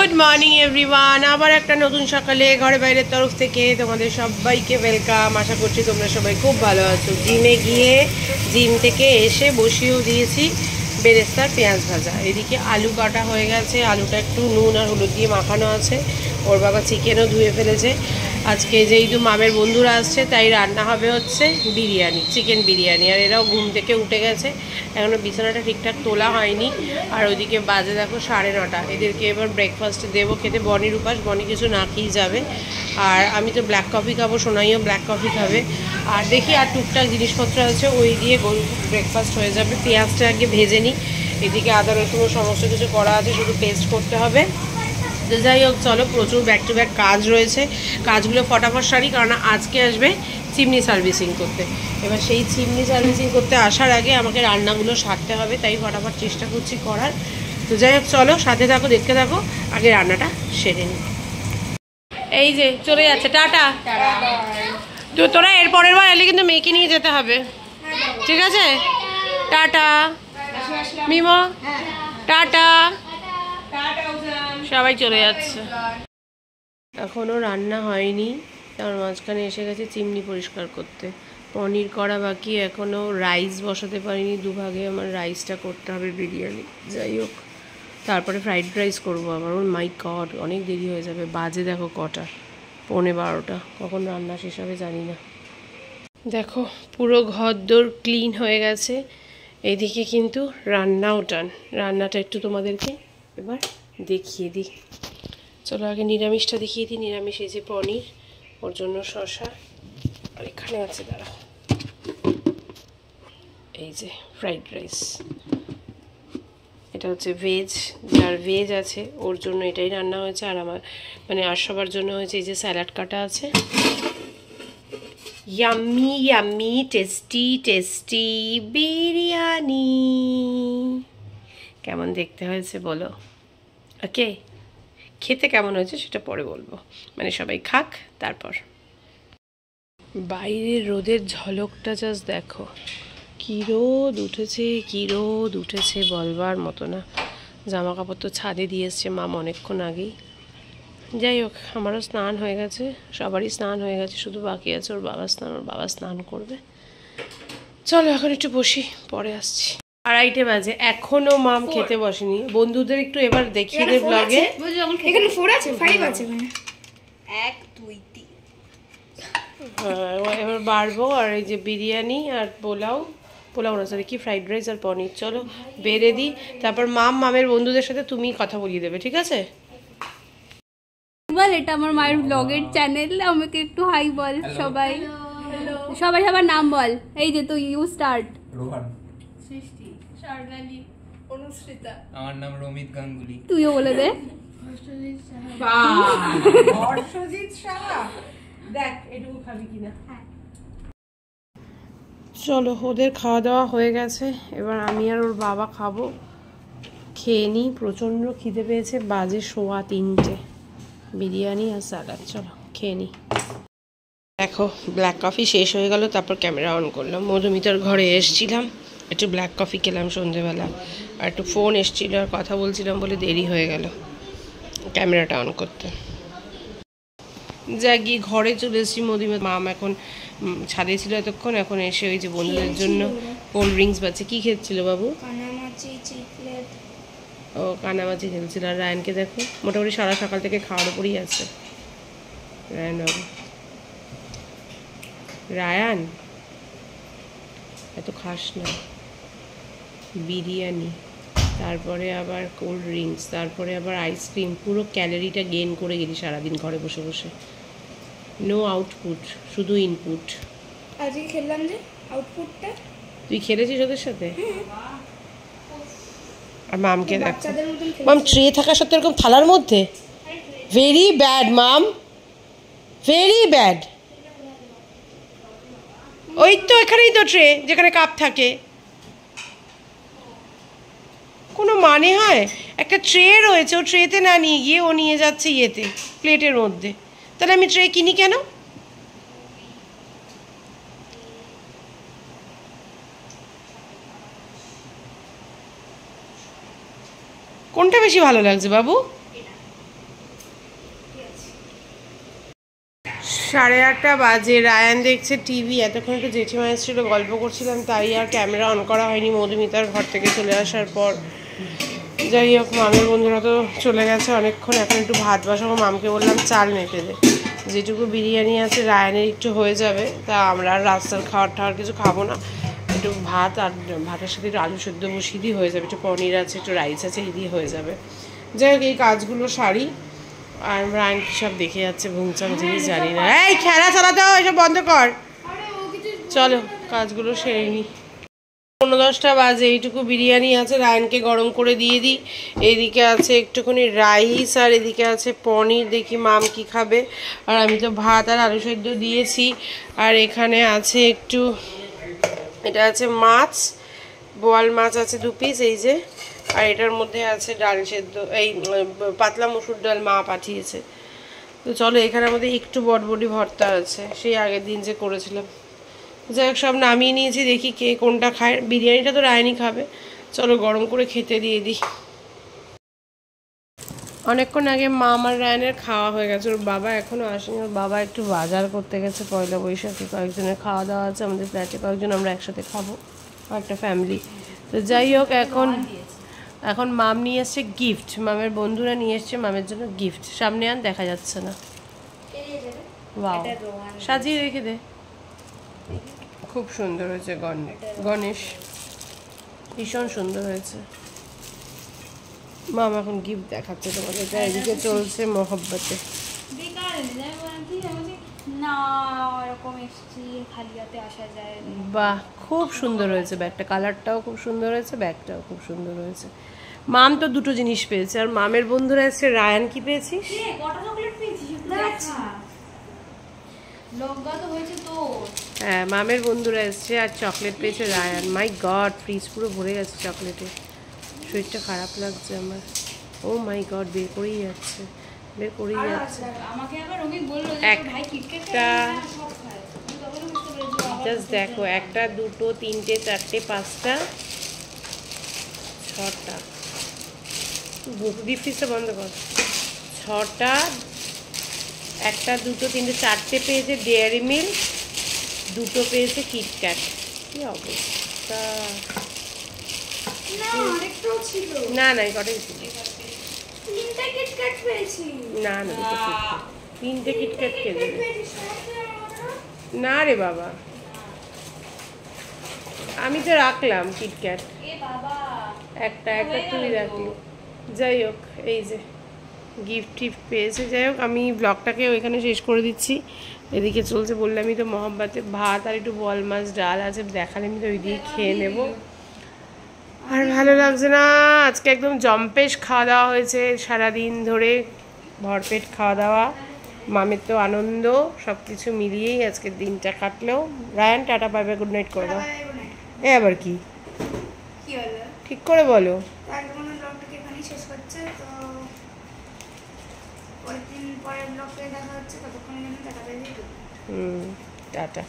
Good morning everyone. আবার একটা নতুন সকালে ঘরে বাইরের তরফ থেকে তোমাদের সবাইকে ওয়েলকাম। আশা করছি তোমরা সবাই খুব ভালো আছো। জিমে গিয়ে জিম থেকে এসে বসিয়েও দিয়েছি বেরেস্তার পেঁয়াজ ভাজা। এদিকে আলু কাটা হয়ে গেছে, আলুটা একটু নুন আর হলুদ দিয়ে মাখানো আছে। ওর বাবা চিকেনও ধুয়ে ফেলেছে। আজকে যেহেতু মামের বন্ধুরা আসছে তাই রান্না হবে হচ্ছে বিরিয়ানি, চিকেন বিরিয়ানি। আর এরাও ঘুম থেকে উঠে গেছে, এখনও বিছানাটা ঠিকঠাক তোলা হয়নি। আর ওইদিকে বাজে দেখো 9:30। এদেরকে এবার ব্রেকফাস্ট দেবো খেতে। বনির উপাস, বনি কিছু না খেয়েই যাবে। আর আমি তো ব্ল্যাক কফি খাবো, সোনাইও ব্ল্যাক কফি খাবে। আর দেখি আর টুকটাক জিনিসপত্র আছে, ওই দিয়ে ব্রেকফাস্ট হয়ে যাবে। পেঁয়াজটা আগে ভেজে নিই। এদিকে আদা রসুন সমস্ত কিছু করা আছে, শুধু পেস্ট করতে হবে। তো যাই হোক, চলো, প্রচুর ব্যাক টু ব্যাক কাজ রয়েছে, কাজগুলো ফটাফট সারি, কারণ আজকে আসবে চিমনি সার্ভিসিং করতে। এবার সেই চিমনি সার্ভিসিং করতে আসার আগে আমাকে রান্নাগুলো সারতে হবে, তাই ফটাফট চেষ্টা করছি করার। তো যাই হোক, চলো সাথে থাকো, দেখতে থাকো, আগে রান্নাটা সেরে নিই। এই যে চলে যাচ্ছে, টাটা। তো তোরা এর পরের বার এলে কিন্তু মেয়েকে নিয়ে যেতে হবে, ঠিক আছে? Tata Mimo, tata. সবাই চলে যাচ্ছে। এখনও রান্না হয়নি, তার মাঝখানে এসে গেছে চিমনি পরিষ্কার করতে। পনির করা বাকি, এখনও রাইস বসাতে পারিনি, দুভাগে আমার রাইসটা করতে হবে বিরিয়ানি। যাই হোক, তারপরে ফ্রাইড রাইস করবো আবার। ওর মাই গড, অনেক দেরি হয়ে যাবে। বাজে দেখো কটা, 11:15। কখন রান্না শেষ হবে জানি না। দেখো পুরো ঘরদোর ক্লিন হয়ে গেছে। এদিকে কিন্তু রান্নাও টান। রান্নাটা একটু তোমাদেরকে এবার দেখিয়ে দিই। চলো আগে নিরামিষটা দেখিয়ে দিই। নিরামিষ এই যে পনির, ওর জন্য শসা, আর এখানে আছে দাঁড়া এই যে ফ্রাইড রাইস। এটা হচ্ছে ভেজ, যার ভেজ আছে ওর জন্য এটাই রান্না হয়েছে। আর আমার আর সবার জন্য হয়েছে এই যে স্যালাড কাটা আছে। Yummy yummy tasty tasty biryani. কেমন দেখতে হয়েছে বলো? ওকে, খেতে কেমন হয়েছে সেটা পরে বলবো, সবাই খাক তারপর। বাইরের রোদের ঝলকটা জাস্ট দেখো, কী রোদ উঠেছে, কী রোদ উঠেছে বলবার মতো না। জামা কাপড় তো ছাদে দিয়ে এসছে মাম অনেকক্ষণ আগেই। যাই হোক, আমারও স্নান হয়ে গেছে, সবারই স্নান হয়ে গেছে, শুধু বাকি আছে ওর বাবা স্নান। ওর বাবা স্নান করবে। চলো এখন একটু বসি, পরে আসছি। 2:30 বাজে, এখনো মাম খেতে বসেনি। বন্ধুদের একটু এবার দেখিয়ে দে ব্লগে। এখানে 4 আছে, 5 আছে, 1 2 3। হ্যাঁ, এবার বাড়বো। আর এই যে বিরিয়ানি আর পোলাও না সরি, কি ফ্রাইড রাইস আর পনির। চলো বেড়ে দিই, তারপর মামের বন্ধুদের সাথে তুমি কথা বলিয়ে দেবে, ঠিক আছে? বল, এটা আমার মায়ের ব্লগের চ্যানেল, আমাকে একটু হাই বল। সবাই সবাই সবার নাম বল। এই যে তুই, ইউ স্টার্ট। রোহান, সৃষ্টি, শার্গালি, অনুশ্রিতা। আমার নাম রমিত গাঙ্গুলি। তুইও বলে দে। হর্ষজিৎ সাহা। দেখ এটুকু খাবি কিনা। চলো, ওদের খাওয়া দাওয়া হয়ে গেছে, এবার আমি আর ওর বাবা খাবো। খেয়ে নিই, প্রচণ্ড খিদে পেয়েছে। বাজে 3:15। বিরিয়ানি আর স্যালাড, চলো খেয়ে নিই। দেখো ব্ল্যাক কফি শেষ হয়ে গেল, তারপর ক্যামেরা অন করলাম। মধুমিতার ঘরে এসছিলাম, একটু ব্ল্যাক কফি খেলাম সন্ধেবেলা, আর একটু ফোন এসছিল আর কথা বলছিলাম বলে দেরি হয়ে গেল ক্যামেরাটা অন করতে। যা গিয়ে ঘরে চলে এসেছি। মধুমিতা মাম এখন ছাদে ছিল এতক্ষণ, এখন এসে ওই যে বন্ধুদের জন্য কোল্ড ড্রিঙ্কস বাচ্চা। কি খেয়েছিল বাবু? ও কানামাছি খেলছিল। আর রায়ানকে দেখো, মোটামুটি সারা সকাল থেকে খাওয়ার উপরই আছে রায়ান বাবু। রায়ান এত খাস না। বিরিয়ানি, তারপরে আবার কোল্ড ড্রিঙ্কস, তারপরে আবার আইসক্রিম। পুরো ক্যালোরিটা গেইন করে গেলি সারাদিন ঘরে বসে বসে। নো আউটপুট, শুধু ইনপুট। আজকে খেললাম যে আউটপুটটা। তুই খেলেছিস ওদের সাথে? আর মামকে দেখো, মাম ট্রে থাকা সত্ত্বেও এরকম থালার মধ্যে। ভেরি ব্যাড মাম, ভেরি ব্যাড। ওই তো এখানেই তো ট্রে, যেখানে কাপ থাকে। কোনো মানে হয়? একটা ট্রে রয়েছে, ও ট্রেতে না নিয়ে গিয়ে ও নিয়ে যাচ্ছে ইয়েতে, প্লেটের মধ্যে। তাহলে আমি ট্রে কিনি কেন? কোনটা বেশি ভালো লাগছে বাবু? 8:30 বাজে। রায়ান দেখছে টিভি। এতক্ষণ একটু জেঠিমা এসেছিল, গল্প করছিলাম, তাই আর ক্যামেরা অন করা হয়নি মধুমিতার ঘর থেকে চলে আসার পর। যাই হোক, মামের বন্ধুরা তো চলে গেছে অনেকক্ষণ। এখন একটু ভাত বসাবো। মামকে বললাম চাল নেটে দে, যেটুকু বিরিয়ানি আছে রায়ানের একটু হয়ে যাবে। তা আমরা আর রাস্তার খাওয়ার কিছু খাবো না, একটু ভাত আর ভাতের সাথে একটু আলু সেদ্ধ বসিয়ে দিয়ে হয়ে যাবে। একটু পনির আছে, একটু রাইস আছে, এই দিয়ে হয়ে যাবে। যাই হোক, এই কাজগুলো সারি। আর রায়ান কী সব দেখে যাচ্ছে ভুংচাং জিনিস জানি না। এই খেলা চালাতে হয়, এসব বন্ধ কর। চলো কাজগুলো সেরে নি। 9:10 বাজে। এইটুকু বিরিয়ানি আছে, রায়ানকে গরম করে দিয়ে দিই। এইদিকে আছে একটুখানি রাইস আর এদিকে আছে পনির। দেখি মাম কি খাবে। আর আমি তো ভাত আর আলু সেদ্ধ দিয়েছি। আর এখানে আছে একটু, এটা আছে মাছ, বোয়াল মাছ আছে 2 পিস, এই যে। আর এটার মধ্যে আছে ডাল সেদ্ধ, এই পাতলা মসুর ডাল মা পাঠিয়েছে। তো চলো, এখানের মধ্যে একটু বটবটি ভর্তা আছে, সেই আগের দিন যে করেছিলাম। যাই হোক, সব নামিয়ে নিয়েছি। দেখি কে কোনটা খায়। বিরিয়ানিটা তো রায়নি খাবে। চলো গরম করে খেতে দিয়ে দিই। অনেকক্ষণ আগে মা আমার রায়নের খাওয়া হয়ে গেছে, ওর বাবা এখনও আসেনি। ওর বাবা একটু বাজার করতে গেছে, পয়লা বৈশাখে কয়েকজনের খাওয়া দাওয়া আছে আমাদের ফ্ল্যাটে, কয়েকজন আমরা একসাথে খাবো, একটা ফ্যামিলি। তো যাই হোক, এখন মাম নিয়ে এসছে গিফট। মামের বন্ধুরা নিয়ে এসছে মামের জন্য গিফট। সামনে আন, দেখা যাচ্ছে না। ওয়াও, সাজিয়ে রেখে দে। খুব সুন্দর হয়েছে গণেশ, ভীষণ সুন্দর হয়েছে। মাম এখন গিফট দেখাচ্ছে তোমাকে। যা এদিকে চলছে মহব্বতে। বাহ, খুব সুন্দর হয়েছে ব্যাগটা। কালারটাও খুব সুন্দর হয়েছে, ব্যাগটাও খুব সুন্দর হয়েছে। মাম তো দুটো জিনিস পেয়েছে। আর মামের বন্ধুরা এসছে। রায়ান কি পেয়েছিস? হ্যাঁ, মামের বন্ধুরা এসছে আর চকলেট পেয়েছে রায়ান। মাই গড, ফ্রিজ পুরো ভরে গেছে চকলেটে। শরীরটা খারাপ লাগছে আমার। ও মাই গড, বের করেই যাচ্ছে। একটা জাস্ট দেখো, 1 2 3 4 5টা 6টা। ডিপ ফ্রিজটা বন্ধ কর। 6টা, 1 2 3 4টে পেয়েছে ডেয়ারি মিল্ক, 2টো পেয়েছে কিটক্যাট। কি অবস্থা! না না, কটাই ছিল। না না, 3টে কিটক্যাট কে দেবে? না রে বাবা, আমি তো রাখলাম কিটক্যাট। একটা তুই রাখলি। যাই হোক, এই যে গিফট পেয়েছে। যাই হোক, আমি ব্লগটাকে ওইখানে শেষ করে দিচ্ছি। এদিকে চলছে, বললামই তো মহব্বতে ভাত আর একটু বল মাছ ডাল আছে, দেখালে আমি তো ওই দিয়ে খেয়ে নেবো। আর ভালো লাগছে না আজকে, একদম জম্পেশ খাওয়া দাওয়া হয়েছে সারাদিন ধরে, ভরপেট খাওয়া দাওয়া। মামের তো আনন্দ, সব কিছু মিলিয়েই আজকের দিনটা কাটলো। Ryan tata, bye bye, good night করে দাও। এ আবার কি ঠিক করে বলো। টাটা।